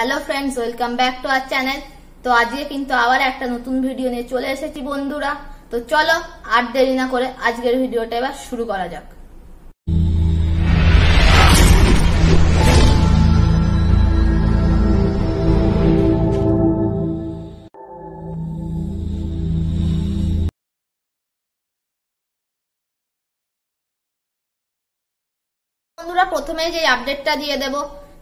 Hello friends, welcome back to our channel. তো আজকে কিন্তু আবার একটা নতুন ভিডিও নিয়ে চলে এসেছি বন্ধুরা। তো চলো আর দেরি না করে আজকের ভিডিওটা এবার শুরু করা যাক। বন্ধুরা, প্রথমে যে আপডেটটা দিয়ে দেব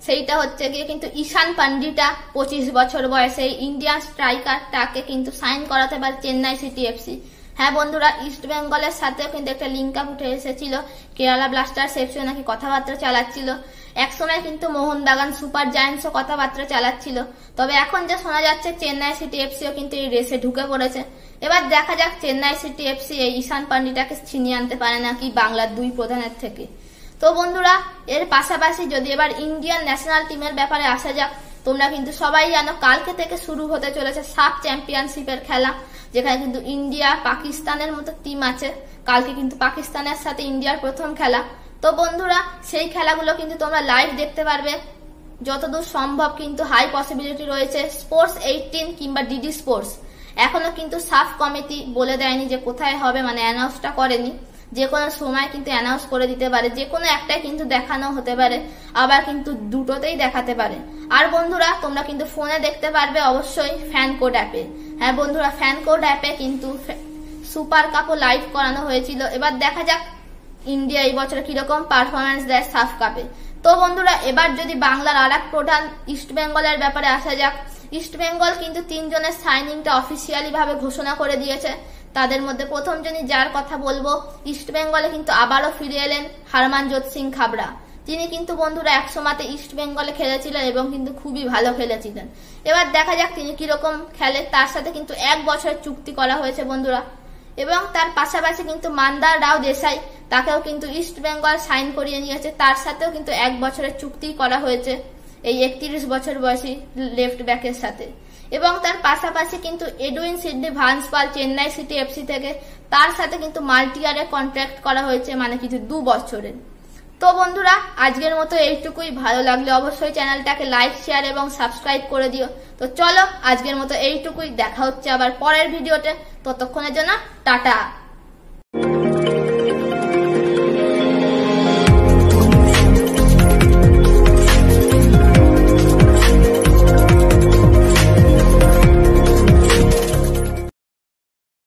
সেইটা হচ্ছে গিয়ে কিন্তু ঈশান পান্ডিটা 25 বছর বয়সে ইন্ডিয়ান স্ট্রাইকারটাকে কিন্তু সাইন করাতে পারে চেন্নাই সিটি এফসি। হ্যাঁ বন্ধুরা, ইস্ট বেঙ্গলের সাথেও কিন্তু একটা লিঙ্ক আপ উঠে এসেছিল। কেরালা ব্লাস্টার্স এফসিও নাকি কথাবার্তা চালাচ্ছিল। একসময় কিন্তু মোহনবাগান সুপার জায়ান্টসও কথাবার্তা চালাচ্ছিল। তবে এখন যে শোনা যাচ্ছে চেন্নাই সিটি এফসিও কিন্তু এই রেসে ঢুকে পড়েছে। এবার দেখা যাক চেন্নাই সিটি এফসি এই ঈশান পান্ডিটাকে ছিনিয়ে আনতে পারে নাকি বাংলার দুই প্রধানের থেকে। তো বন্ধুরা, এর পাশাপাশি যদি এবার ইন্ডিয়ান ন্যাশনাল টিমের ব্যাপারে আসা যাক, তোমরা কিন্তু সবাই জানো কালকে থেকে শুরু হতে চলেছে সাব চ্যাম্পিয়নশিপের খেলা, যেখানে কিন্তু ইন্ডিয়া পাকিস্তানের মতো টিম আছে। কালকে কিন্তু পাকিস্তানের সাথে ইন্ডিয়ার প্রথম খেলা। তো বন্ধুরা, সেই খেলাগুলো কিন্তু তোমরা লাইভ দেখতে পারবে যতদূর সম্ভব। কিন্তু হাই পসিবিলিটি রয়েছে স্পোর্টস 18 কিংবা ডিডি স্পোর্টস। এখনো কিন্তু সাফ কমিটি বলে দেয়নি যে কোথায় হবে, মানে অ্যানাউন্সটা করেনি। যে কোনো সময় কিন্তু অ্যানাউন্স করে দিতে পারে, যে কোনো একটাই কিন্তু দেখানো হতে পারে, আবার কিন্তু দুটোতেই দেখাতে পারে। আর বন্ধুরা, তোমরা কিন্তু ফোনে দেখতে পারবে অবশ্যই ফ্যান কোড অ্যাপে। হ্যাঁ বন্ধুরা, ফ্যান কোড অ্যাপে কিন্তু সুপার কাপও লাইভ করানো হয়েছিল। এবার দেখা যাক ইন্ডিয়া এই বছর কিরকম পারফরমেন্স দেয় সাফ কাপে। তো বন্ধুরা, এবার যদি বাংলার আর এক প্রধান ইস্ট বেঙ্গলের ব্যাপারে আসা যাক, ইস্ট বেঙ্গল কিন্তু 3 জনের সাইনিংটা অফিসিয়ালি ভাবে ঘোষণা করে দিয়েছে। তাদের মধ্যে প্রথম জনই যার কথা বলবো, ইস্ট বেঙ্গলে কিন্তু আবারও ফিরে এলেন হারমানজোত সিং খাবড়া। তিনি কিন্তু বন্ধুরা একসময়তে ইস্ট বেঙ্গলে খেলেছিলেন এবং কিন্তু খুবই ভালো খেলেছিলেন। এবার দেখা যাক তিনি কিরকম খেলে। তার সাথে কিন্তু 1 বছরের চুক্তি করা হয়েছে বন্ধুরা। এবং তার পাশাপাশি কিন্তু মান্দার রাও দেশাই, তাকেও কিন্তু ইস্ট বেঙ্গল সাইন করিয়ে নিয়েছে। তার সাথেও কিন্তু 1 বছরের চুক্তি করা হয়েছে এই 31 বছর বয়সী লেফট ব্যাকের সাথে। এবং তার পাশাপাশি কিন্তু এডুইন সিডনি ভান্সপাল চেন্নাই সিটি এফসি থেকে, তার সাথে কিন্তু মাল্টি ইয়ারে কন্ট্রাক্ট করা হয়েছে, মানে কিছু 2 বছরের। তো বন্ধুরা, আজকের মতো এইটুকুই। ভালো লাগলে অবশ্যই চ্যানেলটাকে লাইক, শেয়ার এবং সাবস্ক্রাইব করে দিও। তো চলো আজকের মতো এইটুকুই, দেখা হচ্ছে আবার পরের ভিডিওতে। ততক্ষণের জন্য টাটা।